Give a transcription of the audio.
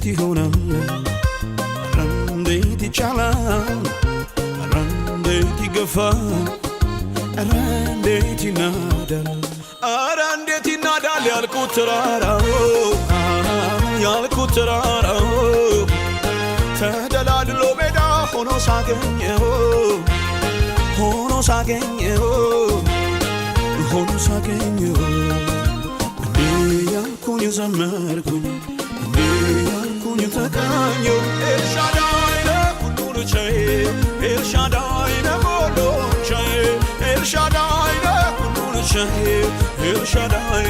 እንዴት ይሆናል ኧረ እንዴት ይቻላል ኧረ እንዴት ይገፋል ኧረ እንዴት ይናዳል ኧረ እንዴት ይናዳል ያልኩት ተራራው ተደላድሎ ሜዳ ሆኖ ሳገኘው እንዴ ያልኩኝ ዘመርኩኝ እንዴ ያልኩኝ ተቃኘው ኤልሻዳይ ለሁሉን ቻይ ኤልሻዳይ ለሁሉን ቻይ ኤልሻዳይ ለሁሉን ቻይ ኤልሻዳይ